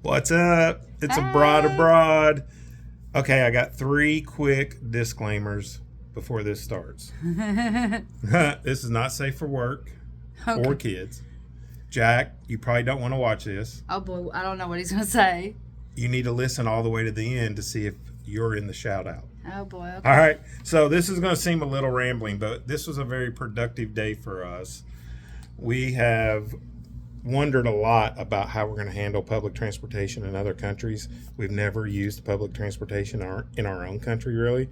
What's up? It's Abroad Abroad. Okay, I got 3 quick disclaimers before this starts. This is not safe for work or kids. Jack, you probably don't want to watch this. Oh boy, I don't know what he's going to say. You need to listen all the way to the end to see if you're in the shout out. Oh boy, okay. All right, so this is going to seem a little rambling, but this was a very productive day for us. We have wondered a lot about how we're going to handle public transportation in other countries. We've never used public transportation in our own country, really.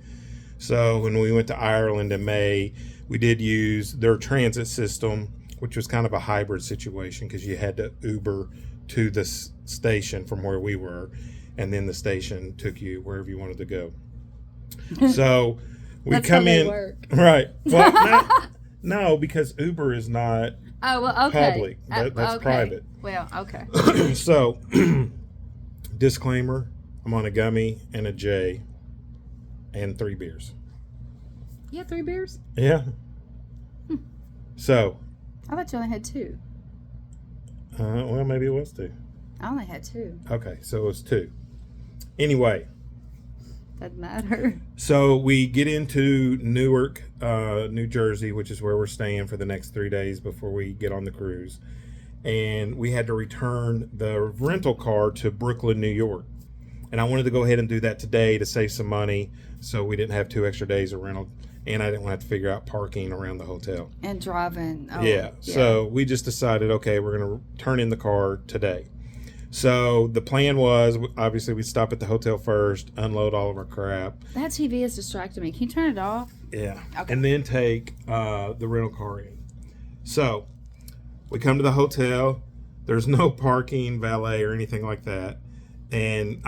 So when we went to Ireland in May, we did use their transit system, which was kind of a hybrid situation because you had to Uber to the station from where we were, and then the station took you wherever you wanted to go. So we That's come how they in, work. right? Well, no, because Uber is not Oh, well, okay. public. That's okay. private. Well, okay. So, disclaimer: I'm on a gummy and a J, and 3 beers. You had 3 beers? Yeah. So, I thought you only had 2. well, maybe it was 2. I only had 2. Okay, so it was 2. Anyway, Doesn't matter. so we get into Newark, New Jersey, which is where we're staying for the next 3 days before we get on the cruise. And we had to return the rental car to Brooklyn, New York. And I wanted to go ahead and do that today to save some money so we didn't have 2 extra days of rental. And I didn't want to have to figure out parking around the hotel. And driving. Oh, Yeah. So we just decided, okay, we're going to turn in the car today. So the plan was, obviously, we'd stop at the hotel first, unload all of our crap. That TV is distracting me. Can you turn it off? Yeah. Okay. And then take the rental car in. So we come to the hotel. There's no parking, valet, or anything like that. And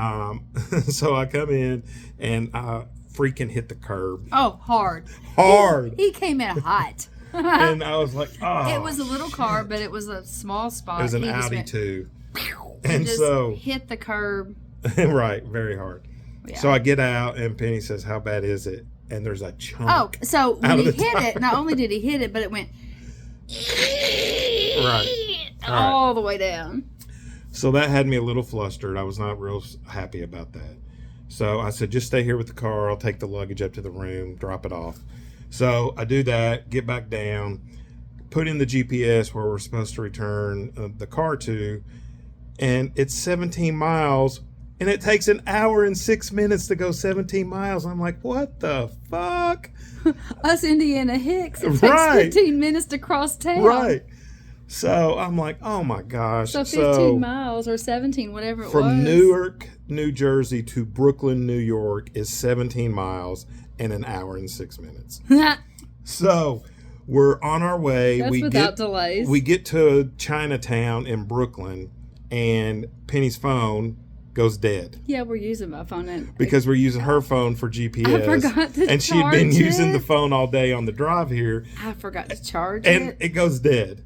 so I come in and I freaking hit the curb. Oh, hard. Hard. He came in hot. And I was like, oh. It was a little car, but it was a small spot. It was an He just Audi went- too. he And just so, hit the curb. right, very hard. Yeah. So I get out and Penny says, how bad is it? And there's a chunk. Oh, so out when of he the hit tire. it, not only did he hit it, but it went Right. all the way down. So that had me a little flustered. I was not real happy about that. So I said, just stay here with the car. I'll take the luggage up to the room, drop it off. So I do that, get back down, put in the GPS where we're supposed to return the car to, and it's 17 miles, and it takes an hour and 6 minutes to go 17 miles. I'm like, what the fuck? Us Indiana Hicks, it takes Right. 15 minutes to cross town. Right. So I'm like, oh my gosh. So 15 miles or 17, whatever it was. From Newark, New Jersey to Brooklyn, New York is 17 miles and an hour and 6 minutes. So we're on our way. That's without delays. We get to Chinatown in Brooklyn, and Penny's phone goes dead Yeah, we're using my phone. And because we're using her phone for GPS. I forgot to and she'd been charge using it. the phone all day on the drive here, I forgot to charge and it. it goes dead.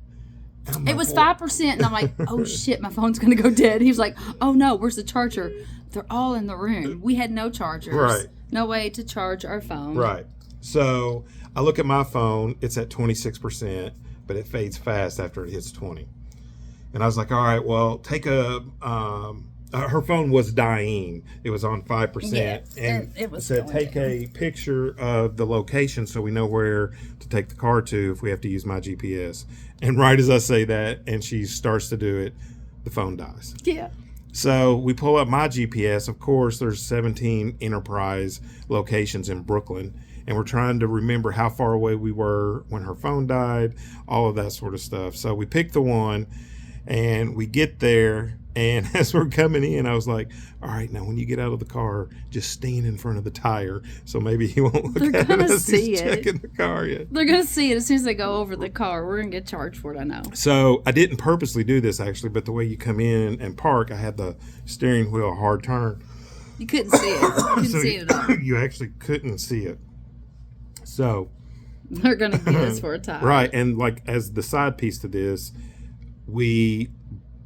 And I'm It like, was "What?" 5%, and I'm like, oh shit, my phone's going to go dead. He was like, oh no, where's the charger? They're all in the room. We had no chargers. Right. No way to charge our phone. Right. So I look at my phone, it's at 26%, but it fades fast after it hits 20. And I was like, all right, well, take a, her phone was dying. It was on 5%. Yeah, and it was said, going take down. a picture of the location so we know where to take the car to if we have to use my GPS. And right as I say that, and she starts to do it, the phone dies. Yeah. So we pull up my GPS. Of course, there's 17 Enterprise locations in Brooklyn, and we're trying to remember how far away we were when her phone died, all of that sort of stuff. So we pick the one, and we get there, and as we're coming in, I was like, all right, now when you get out of the car, just stand in front of the tire, so maybe he won't look They're at gonna us. see He's it. checking the car yet. They're going to see it as soon as they go over the car. We're going to get charged for it, I know. So I didn't purposely do this, actually, but the way you come in and park, I had the steering wheel hard turn. You couldn't see it. You couldn't So see it at all. you actually couldn't see it. So, They're going to get us for a time. right. And like as the side piece to this, we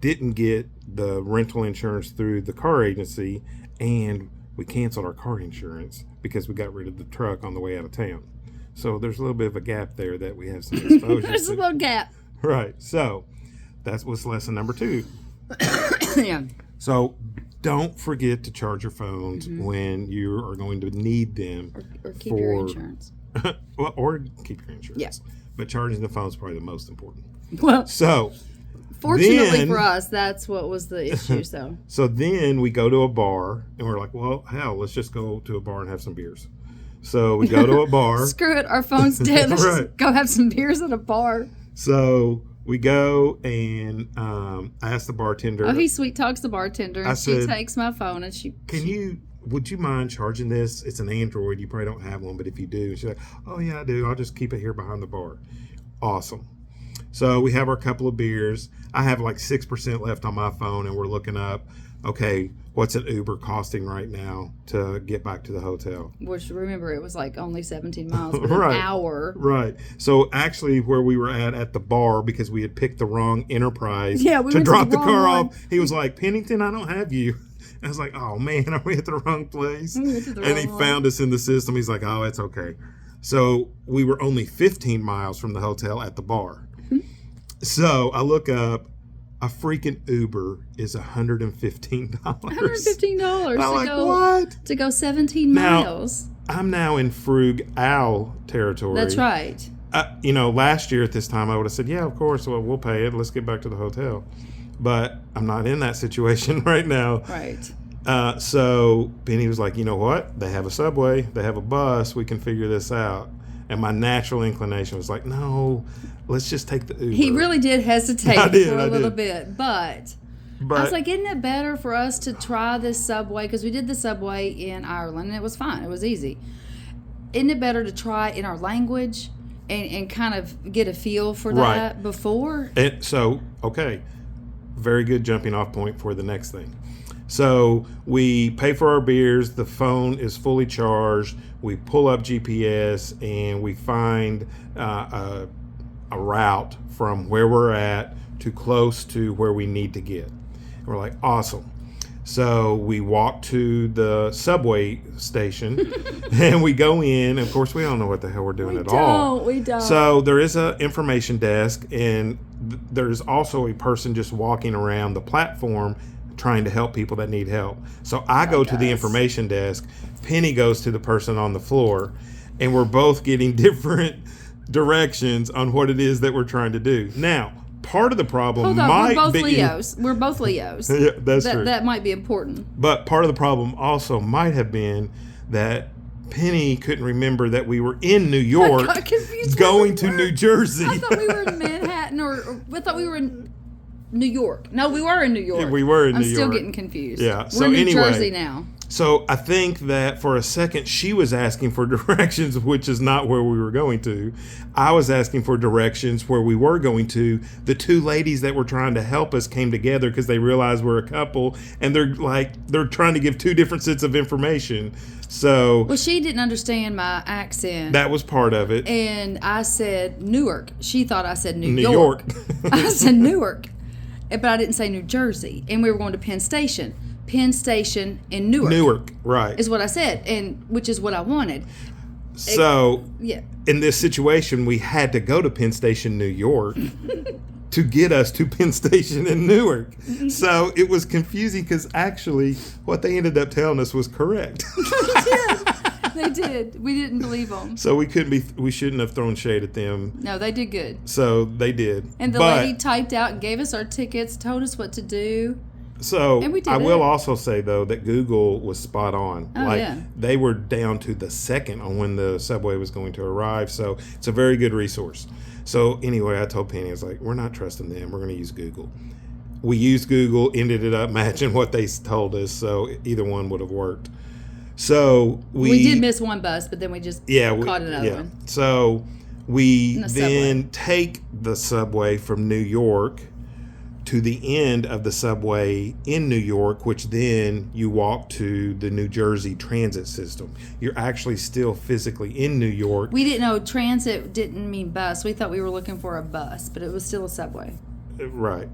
didn't get the rental insurance through the car agency, and we canceled our car insurance because we got rid of the truck on the way out of town. So there's a little bit of a gap there that we have some exposure There's a to. little gap. Right. So that was lesson number 2. Yeah. So don't forget to charge your phones when you are going to need them. Or keep your insurance. Well, or keep your insurance. Yeah. But charging the phone is probably the most important. Well, So fortunately then- for us, that's what was the issue. So then we go to a bar and we're like, well, hell, let's just go to a bar and have some beers. So we go to a bar. screw it, our phone's dead. Let's Right. just go have some beers at a bar. So we go and I ask the bartender, Oh, he sweet talks the bartender, and I she said, takes my phone, and she. would you mind charging this? It's an Android. You probably don't have one, but if you do, and she's like, oh, yeah, I do. I'll just keep it here behind the bar. Awesome. So we have our couple of beers. I have like 6% left on my phone, and we're looking up, okay, what's an Uber costing right now to get back to the hotel? Which, remember, it was like only 17 miles, but Right. an hour. Right. So actually, where we were at the bar, because we had picked the wrong Enterprise Yeah, we to went to drop the the wrong car one. off, he was like, Pennington, I don't have you. I was like, oh man, are we at the wrong place? We went to the And he wrong one. found us in the system. He's like, oh, it's okay. So we were only 15 miles from the hotel at the bar. So I look up, a freaking Uber is $115. $115 I'm like, what? to go 17 Now- miles. I'm now in Frug-Al territory. That's right. Last year at this time, I would have said, yeah, of course, well, we'll pay it. Let's get back to the hotel. But I'm not in that situation right now. Right. So Penny was like, you know what? They have a subway. They have a bus. We can figure this out. And my natural inclination was like, no, let's just take the Uber. He really did hesitate I did, for a I little did. bit, but But I was like, isn't it better for us to try this subway? Because we did the subway in Ireland, and it was fine. It was easy. Isn't it better to try it in our language and kind of get a feel for Right. that before? And so, okay, very good jumping off point for the next thing. So we pay for our beers. The phone is fully charged. We pull up GPS and we find a route from where we're at to close to where we need to get. And we're like, awesome. So we walk to the subway station and we go in. Of course, we don't know what the hell we're doing at all. We don't. So there is an information desk, and there's also a person just walking around the platform trying to help people that need help. So I go to the us. information desk. Penny goes to the person on the floor, and we're both getting different directions on what it is that we're trying to do. Now, part of the problem Hold on, might we're both be Leos. We're both Leos. Yeah, that's true. That might be important. But part of the problem also might have been that Penny couldn't remember that we were in New York got confused going where to we were. New Jersey. I thought we were in Manhattan, or I thought we were in New York. No, we were in New York. Yeah, we were in I'm New still York. getting confused. Yeah, We're so in New anyway. Jersey now. So I think that for a second she was asking for directions, which is not where we were going to. I was asking for directions where we were going to. The two ladies that were trying to help us came together because they realized we're a couple, and they're trying to give two different sets of information. So Well, she didn't understand my accent. that was part of it. And I said Newark. She thought I said New New York. York. I said Newark. But I didn't say New Jersey. And we were going to Penn Station. Penn Station in Newark. Newark, right. Is what I said, and which is what I wanted. So Yeah. in this situation, we had to go to Penn Station, New York, to get us to Penn Station in Newark. So it was confusing because actually what they ended up telling us was correct. They did. We didn't believe them. So we shouldn't have thrown shade at them. No, they did good. So they did. And the But- lady typed out and gave us our tickets, told us what to do. So And we did I will it. also say though that Google was spot on. Oh, yeah. They were down to the second on when the subway was going to arrive. So it's a very good resource. So anyway, I told Penny, I was like, we're not trusting them. We're going to use Google. We used Google, ended it up matching what they told us. So either one would have worked. So We did miss one bus, but then we just caught another one. So we The then subway. take the subway from New York to the end of the subway in New York, which then you walk to the New Jersey transit system. You're actually still physically in New York. We didn't know transit didn't mean bus. We thought we were looking for a bus, but it was still a subway. Right.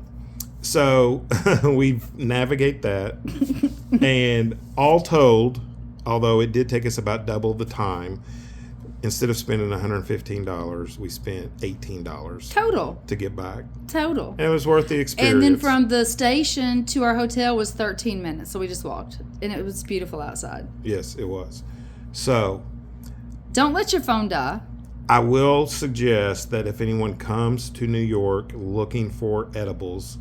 So we navigate that. And all told, although it did take us about double the time, instead of spending $115, we spent $18 Total. to get back. Total. And it was worth the experience. And then from the station to our hotel was 13 minutes. So we just walked. And it was beautiful outside. Yes, it was. So Don't let your phone die. I will suggest that if anyone comes to New York looking for edibles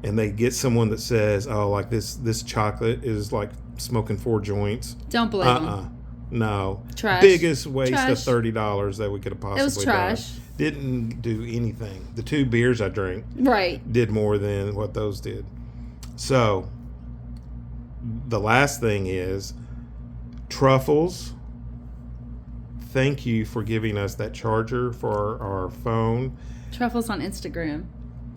and they get someone that says, oh, like this chocolate is like smoking 4 joints. Don't believe them. No. Trash. Biggest waste Trash. of $30 that we could have possibly It was trash. done. Didn't do anything. The 2 beers I drank Right. did more than what those did. So the last thing is Truffles. Thank you for giving us that charger for our phone. Truffles on Instagram.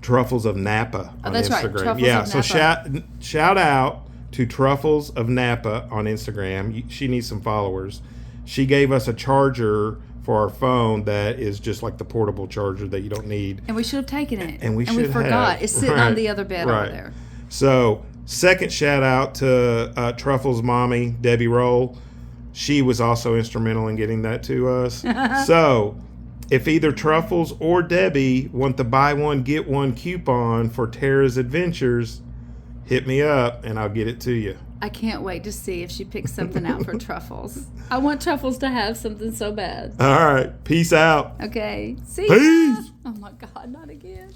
Truffles of Napa on that's right. Instagram. Truffles Yeah, of so Napa. shout out to Truffles of Napa on Instagram. She needs some followers. She gave us a charger for our phone that is just like the portable charger that you don't need. And we should have taken it. And we should forgot. have. It's sitting on the other bed over there. So, second shout out to Truffles' mommy, Debbie Roll. She was also instrumental in getting that to us. So, if either Truffles or Debbie want the buy one, get one coupon for Tara's Adventures, hit me up and I'll get it to you. I can't wait to see if she picks something out for Truffles. I want Truffles to have something so bad. All right. Peace out. Okay. See ya. Peace. Oh my God, not again.